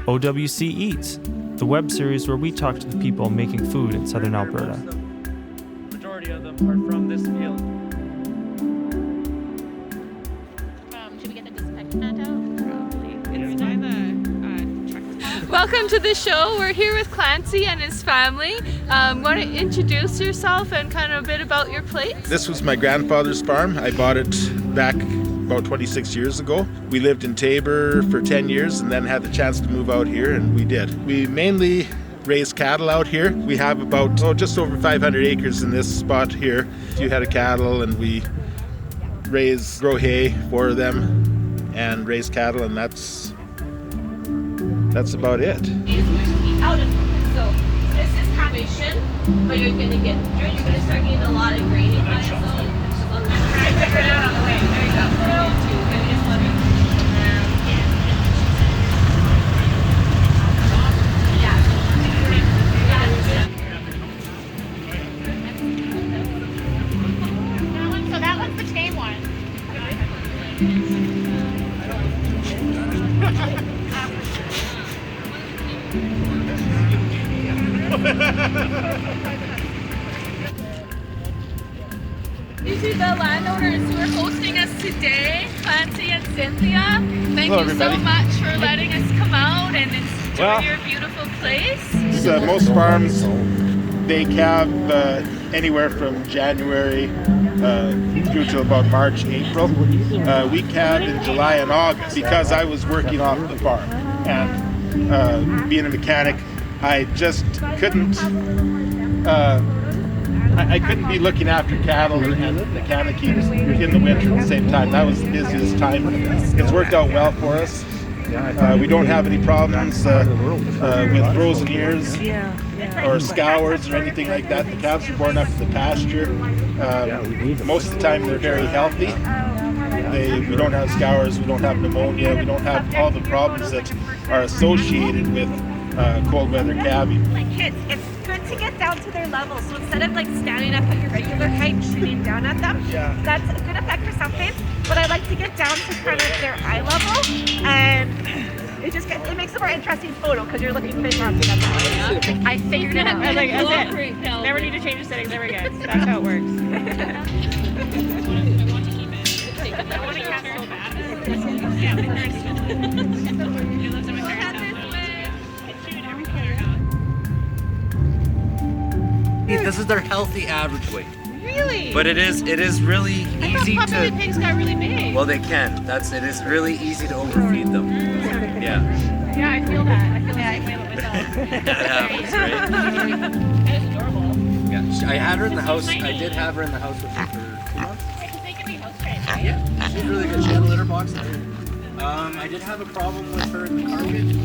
OWC Eats, the web series where we talk to the people making food in Southern Alberta. The majority of them are from this field. Should we get the disinfectant out? Probably. It's by the truck. Welcome to the show. We're here with Clancy and his family. Want to introduce yourself and kind of a bit about your place? This was my grandfather's farm. I bought it back about 26 years ago. We lived in Tabor for 10 years and then had the chance to move out here, and we did. We mainly raise cattle out here. We have about just over 500 acres in this spot here. A few head of cattle, and we grow hay for them and raise cattle, and that's about it. So this is probation, but you're gonna start getting a lot of grading on it. So I figured it out on the way. There you go. So that one's the tame one. These are the landowners who are hosting us today, Clancy and Cynthia. Thank Hello, you everybody. so much for letting us come out and enjoy your beautiful place. Most farms, they calve anywhere from January through to about March, April. We calved in July and August because I was working off the farm. And being a mechanic, I just couldn't I couldn't be looking after cattle and mechanic heaters in the winter at the same time. That was the busiest time. It's worked out well for us. We don't have any problems with frozen ears or scours or anything like that. The calves are born up to the pasture. Most of the time they're very healthy. We don't have scours, we don't have pneumonia, we don't have all the problems that are associated with cold weather calving. My kids, it's good to get down to their level. So instead of like standing up at your regular height, shooting down at them, that's a good effect for some things. But I like to get down to kind of their eye level, and it makes a more interesting photo because you're looking big on them. I figured it out. I was like, that's it. Never need to change the settings. There we go. That's how it works. I want to cast so bad. Yeah, my parents told me. He lives in my parents' house. This is their healthy average weight. Really? But it is really easy I thought to. pigs got really big. Well, they can. It is really easy to overfeed them. Yeah. Yeah, I feel that. I feel it myself. That happens, right? That is adorable. Yeah. I had her in the house. I did have her in the house with me for 2 months. Because they can be house trained, right? Yeah. She's really good. She had a litter box. I did have a problem with her in the car cage,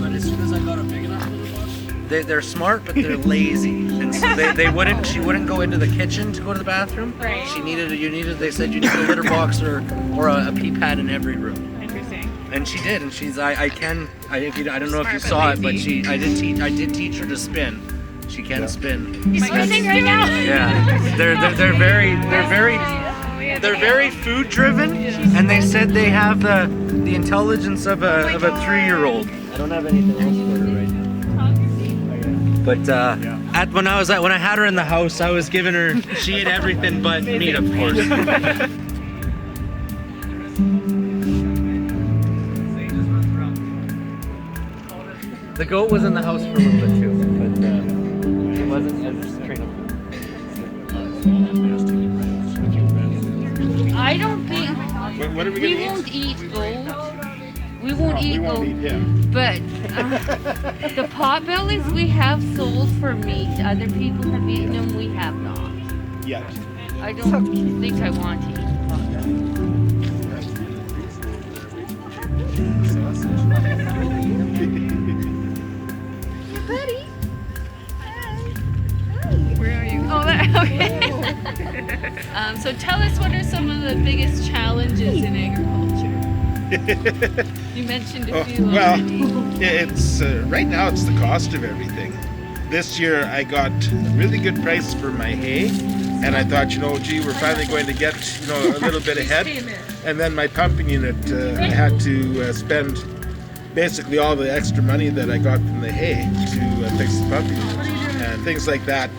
but as soon as I got a big enough litter box. They're smart, but they're lazy, and so she wouldn't go into the kitchen to go to the bathroom. Right. They said you need a litter box or a pee pad in every room. Interesting. And she did, and I don't know if you saw it, but I did teach her to spin. She can spin. He's spinning right now. Yeah. They're very food driven, and they said they have the intelligence of a 3-year-old. I don't have anything else for her right now. But when I had her in the house, I was giving her. She ate everything but meat, of course. The goat was in the house for a little bit too, but it wasn't as trainable. I don't think What are we we gonna won't eat? eat goat. We won't eat We won't goat. eat him. But the potbellies we have sold for meat. Other people have eaten them. We have not. Yes. I don't think I want to eat potbelly. Buddy. Where are you? Oh, there. Okay. So tell us, what are some of the biggest challenges in agriculture? You mentioned a few Well, already. it's right now it's the cost of everything. This year I got a really good price for my hay, and I thought, we're finally going to get, a little bit ahead. And then my pumping unit, I had to spend basically all the extra money that I got from the hay to fix the pumping unit and things like that.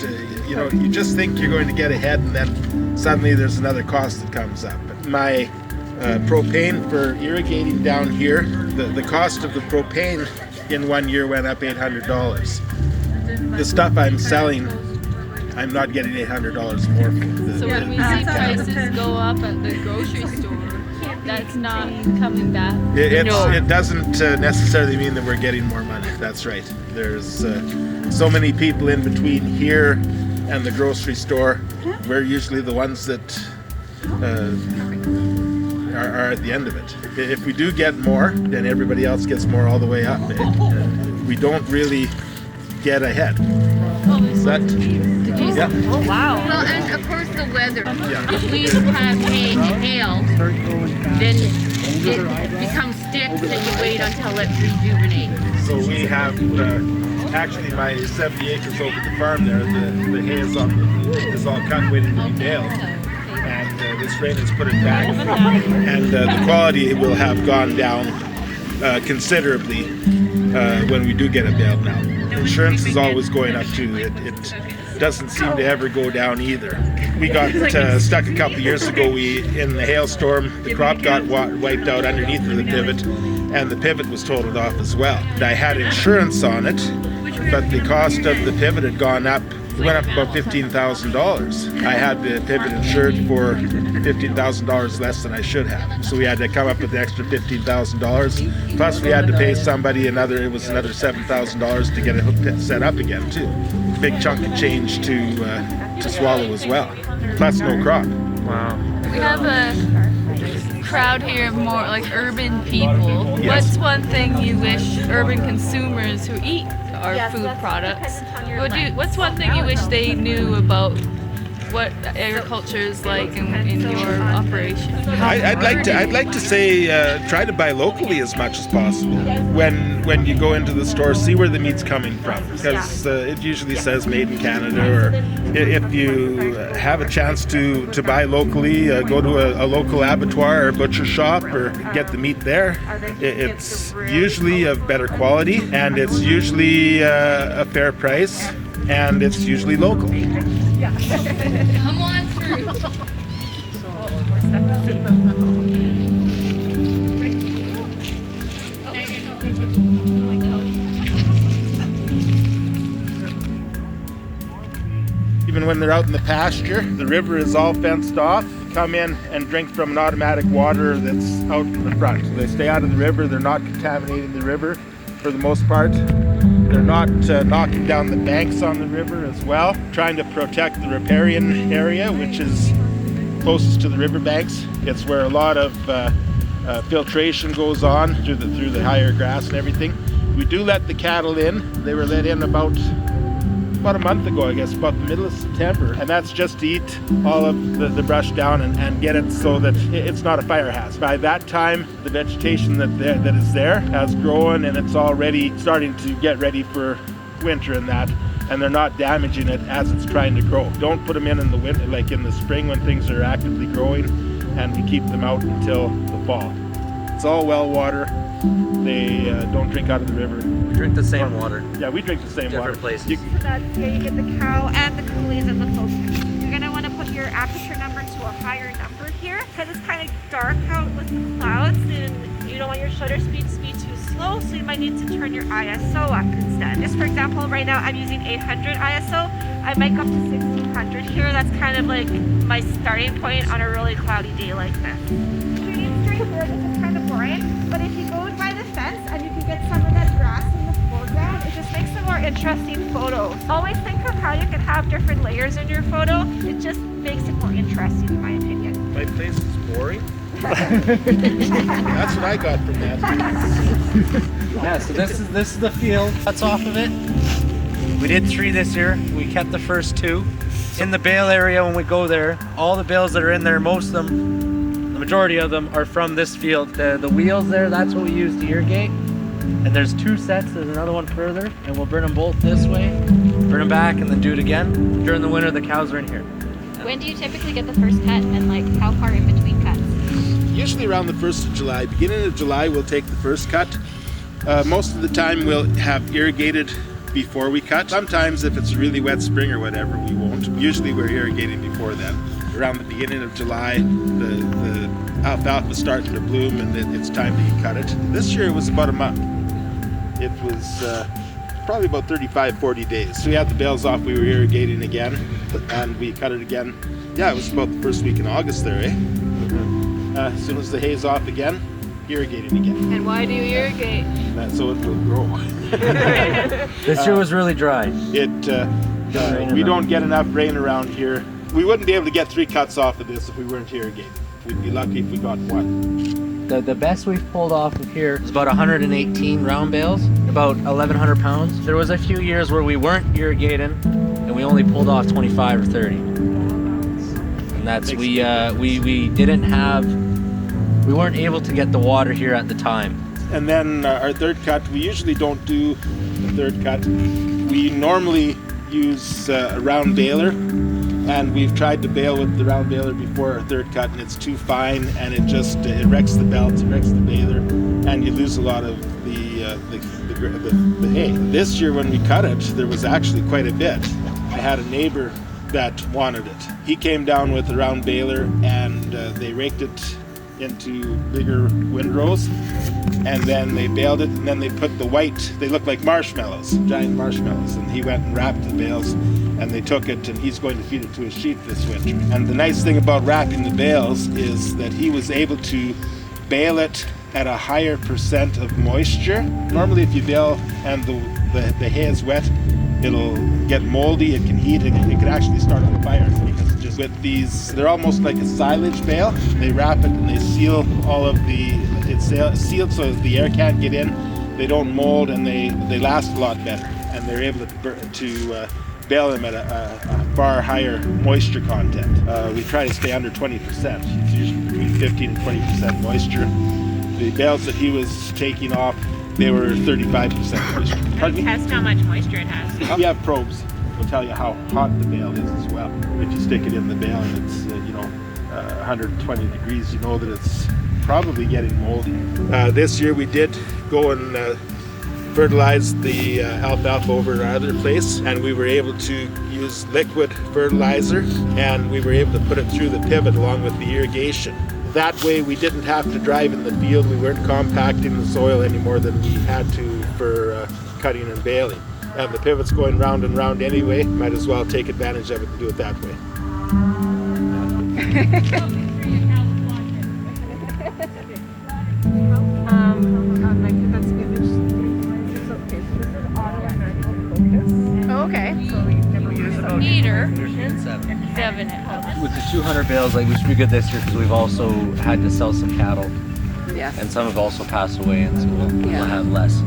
You know, you just think you're going to get ahead, and then suddenly there's another cost that comes up. My propane for irrigating down here, the cost of the propane in 1 year went up $800. The stuff I'm selling, I'm not getting $800 more for. So when we see prices go up at the grocery store, that's not coming back. It doesn't necessarily mean that we're getting more money. That's right. There's so many people in between here and the grocery store. We're usually the ones that are at the end of it. If we do get more, then everybody else gets more all the way up. We don't really get ahead. Yeah. Oh, wow. Well, and of course the weather. Yeah. If we have hail, then it becomes sticks and you wait until it rejuvenates. So we have, actually my 70 acres over the farm there, the hay is all cut, waiting to be baled. And this rain has put it back. And the quality will have gone down considerably when we do get it baled now. Insurance is always going up too. It doesn't seem to ever go down either. We got stuck a couple of years ago. In the hailstorm, the crop got wiped out underneath of the pivot, and the pivot was totaled off as well. I had insurance on it, but the cost of the pivot had gone up. It went up about $15,000. I had the pivot insured for $15,000 less than I should have. So we had to come up with the extra $15,000. Plus we had to pay somebody another $7,000 to get it set up again too. Big chunk of change to swallow as well. Plus no crop. Wow. We have a crowd here of more like urban people. Yes. What's one thing you wish urban consumers who eat our food products, what's one thing you wish they knew about what agriculture is like in your operation? I'd like to say try to buy locally as much as possible. When you go into the store, see where the meat's coming from, because it usually says made in Canada. Or if you have a chance to buy locally, go to a local abattoir or butcher shop or get the meat there. It's usually of better quality, and it's usually a fair price, and it's usually local. Come on through. Even when they're out in the pasture, the river is all fenced off. Come in and drink from an automatic water that's out in the front. So they stay out of the river. They're not contaminating the river for the most part. They're not knocking down the banks on the river as well. Trying to protect the riparian area, which is closest to the river banks. It's where a lot of filtration goes on through the higher grass and everything. We do let the cattle in. They were let in about a month ago, I guess, about the middle of September, and that's just to eat all of the brush down and get it so that it's not a fire hazard. By that time, the vegetation that is there has grown, and it's already starting to get ready for winter and that, and they're not damaging it as it's trying to grow. Don't put them in the winter, like in the spring when things are actively growing, and we keep them out until the fall. It's all well water. They don't drink out of the river. We drink the same water. Yeah, we drink the same water. Different places. So that's where you get the cow and the coolies and the focus. You're going to want to put your aperture number to a higher number here, because it's kind of dark out with the clouds, and you don't want your shutter speed to be too slow, so you might need to turn your ISO up instead. Just for example, right now I'm using 800 ISO. I might go up to 1600 here. That's kind of like my starting point on a really cloudy day like this. Shooting straight here, this is kind of boring, but if you go by the fence and you can get some of that grass in the foreground, it just makes a more interesting photo. Always think of how you can have different layers in your photo. It just makes it more interesting, in my opinion. My place is boring. That's what I got from that. Yeah, so this is the field that's off of it. We did 3 this year. We kept the first 2. In the bale area, when we go there, all the bales that are in there, most of them, the majority of them are from this field. The wheels there, that's what we use to irrigate. And there's 2 sets, there's another one further, and we'll burn them both this way, burn them back, and then do it again. During the winter, the cows are in here. When do you typically get the first cut, and like how far in between cuts? Usually around the 1st of July. Beginning of July, we'll take the first cut. Most of the time we'll have irrigated before we cut. Sometimes if it's a really wet spring or whatever, we won't. Usually we're irrigating before then. Around the beginning of July, the alfalfa is starting to bloom and it's time to cut it. This year it was about a month. It was probably about 35, 40 days. So we had the bales off, we were irrigating again, and we cut it again. Yeah, it was about the first week in August there, eh? As soon as the hay's off again, irrigating again. And why do you irrigate? So it will grow. This year was really dry. We don't get enough rain around here. We wouldn't be able to get 3 cuts off of this if we weren't irrigating. We'd be lucky if we got 1. The best we've pulled off of here is about 118 round bales, about 1,100 pounds. There was a few years where we weren't irrigating and we only pulled off 25 or 30. And that's, we weren't able to get the water here at the time. And then our third cut, we usually don't do the third cut. We normally use a round baler, and we've tried to bale with the round baler before our third cut, and it's too fine, and it wrecks the belt, it wrecks the baler, and you lose a lot of the hay. This year when we cut it, there was actually quite a bit. I had a neighbor that wanted it. He came down with a round baler, and they raked it into bigger windrows, and then they baled it, and then they put the white, they look like marshmallows, giant marshmallows, and he went and wrapped the bales, and they took it, and he's going to feed it to his sheep this winter. And the nice thing about wrapping the bales is that he was able to bale it at a higher percent of moisture. Normally if you bale and the hay is wet, it'll get moldy, it can heat, it can actually start a fire. Because just with these, they're almost like a silage bale. They wrap it and they seal all of it's sealed so the air can't get in. They don't mold, and they last a lot better. And they're able to bale them at a far higher moisture content. We try to stay under 20%. It's usually between 15 and 20% moisture. The bales that he was taking off, they were 35% moisture. Can you test how much moisture it has? We have probes. We'll tell you how hot the bale is as well. If you stick it in the bale and it's 120 degrees, you know that it's probably getting moldy. This year we did go and fertilize the alfalfa over at our other place, and we were able to use liquid fertilizer, and we were able to put it through the pivot along with the irrigation. That way we didn't have to drive in the field. We weren't compacting the soil any more than we had to for cutting and baling. And the pivot's going round and round anyway. Might as well take advantage of it and do it that way. Okay. Meter. 7. With the 200 bales, like, we should be good this year because we've also had to sell some cattle. Yeah. And some have also passed away, and so we'll have less.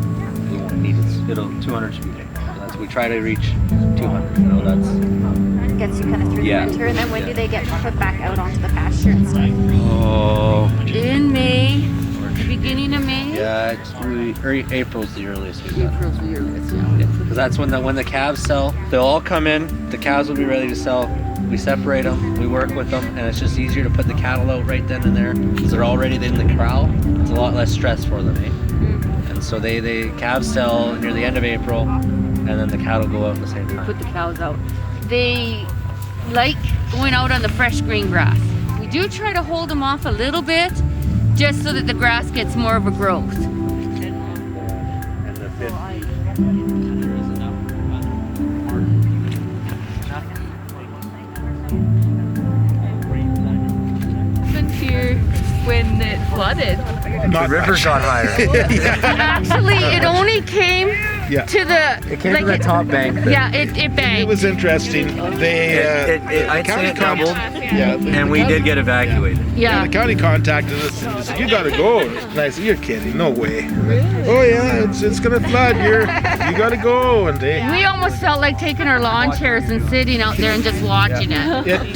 We won't need it. 200 should be good. So we try to reach 200. That's Gets you kind of through the winter, and then when do they get put back out onto the pasture and stuff? In May, beginning of May. Yeah, it's really April's the earliest we've got. April's the earliest, yeah. Because that's when the calves sell. They'll all come in. The calves will be ready to sell. We separate them. We work with them, and it's just easier to put the cattle out right then and there because they're already in the corral. It's a lot less stress for them, eh? Mm-hmm. And so they calves sell near the end of April, and then the cattle go out at the same time. Put the cows out. They like going out on the fresh green grass. We do try to hold them off a little bit, just so that the grass gets more of a growth. And the 50. There is enough. Here when it flooded. The river got higher. Actually, it only came to the. It came to the top bank. Yeah, it banked. It was interesting. I'd say it doubled. And we did get evacuated. Yeah. The county contacted us and said, "You gotta go." And I said, "You're kidding? No way." Oh yeah, it's gonna flood. You gotta go. And we almost felt like taking our lawn chairs and sitting out there and just watching it. It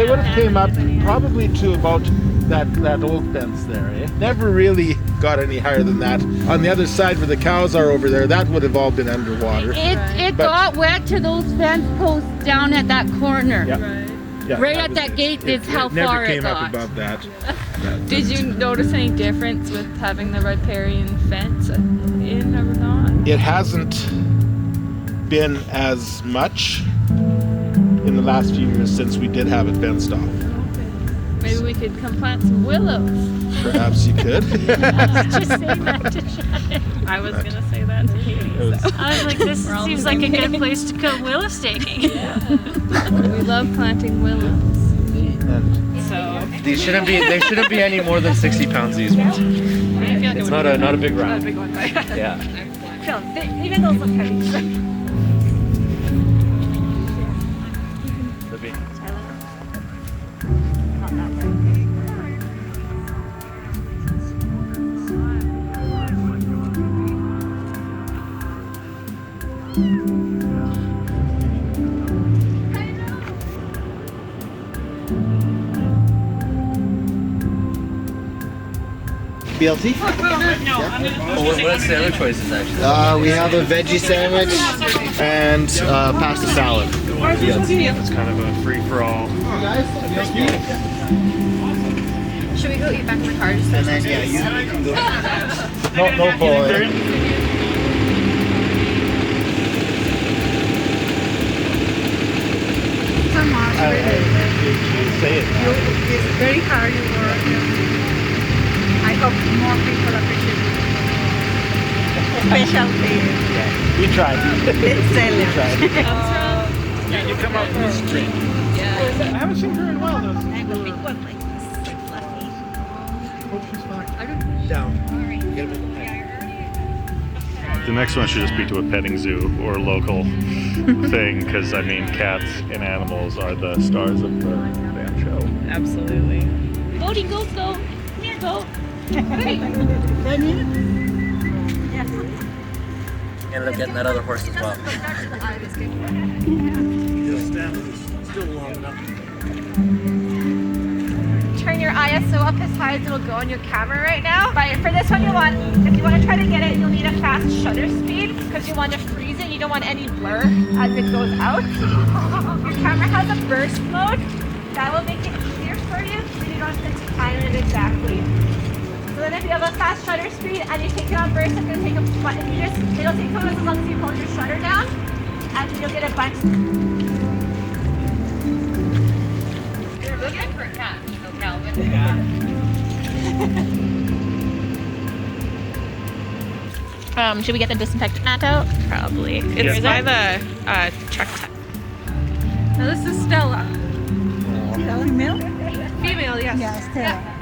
would have came up probably to about that old fence there. Never really got any higher than that. On the other side where the cows are over there, that would have all been underwater. It got wet to those fence posts down at that corner. Yeah. Yeah, right that at was that it. gate is how It never far it came up got. above that. Did you notice any difference with having the riparian fence in or not? It hasn't been as much in the last few years since we did have it fenced off. Maybe we could come plant some willows. Perhaps you could. Just saying that to Shannon. I was gonna say that to Katie. I was like, this seems like a good place to go willow staking. We love planting willows. So These shouldn't be. They shouldn't be any more than 60 pounds. These ones. It's not a big round. Yeah. Phil, even those look heavy. BLT? What's the other choices actually? We have a veggie sandwich and pasta salad. It's kind of a free-for-all. Should we go eat back in the car? Just And then, yeah, you can go. No pulling. Say it now. It's very hard work. I hope more people appreciate it. Special thing. We tried. Excellent. We tried. You come out from the street. I haven't seen her in a while though. I have a big one like this. Fluffy. Down. The next one should just be to a petting zoo or local thing, because I mean, cats and animals are the stars of the damn show. Absolutely. Goaty, goat, goat. Here, goat. Ended up getting that other horse as well. Turn your ISO up as high as it'll go on your camera right now. But for this one, if you want to try to get it, you'll need a fast shutter speed because you want to freeze it. You don't want any blur as it goes out. Your camera has a burst mode. That will make it easier for you so you don't have to time it exactly. So then if you have a fast shutter speed and you take it on burst, it's going to take a button. It'll take photos as long as you hold your shutter down and you'll get a bunch. You're looking for a cat, Calvin. Should we get the disinfectant out? Probably. It's by the truck. Now this is Stella. Female? Female, yes. Yes, Stella.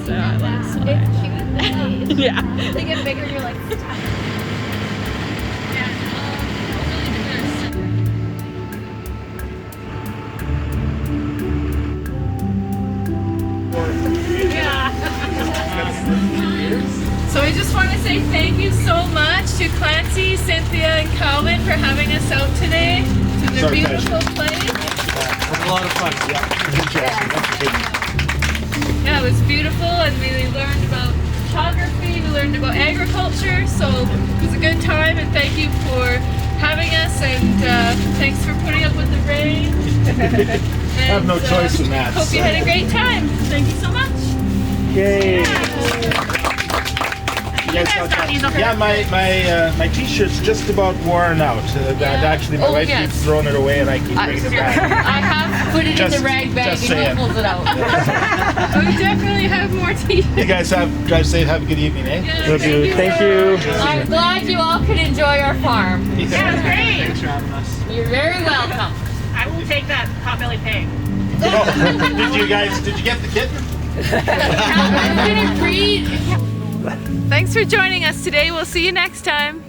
So I like It's cute. Yeah. They get bigger, you're like, stop. So we just want to say thank you so much to Clancy, Cynthia, and Calvin for having us out today to their beautiful place. It was a lot of fun. Yeah, it was beautiful, and we learned about photography, we learned about agriculture, so it was a good time, and thank you for having us, and thanks for putting up with the rain. I have no choice in that. Hope you had a great time. Thank you so much. Yay! Yeah, my t-shirt's just about worn out. Actually, my wife keeps throwing it away, and I keep bringing it back. I have put it in the rag bag and he pulls it out. We definitely have more tea. You guys drive safe. Have a good evening, eh? Yeah, thank you. I'm glad you all could enjoy our farm. Yeah, great. Thanks for having us. You're very welcome. I will take that potbelly pig. Oh, did you get the kitten? I'm gonna breed. Thanks for joining us today. We'll see you next time.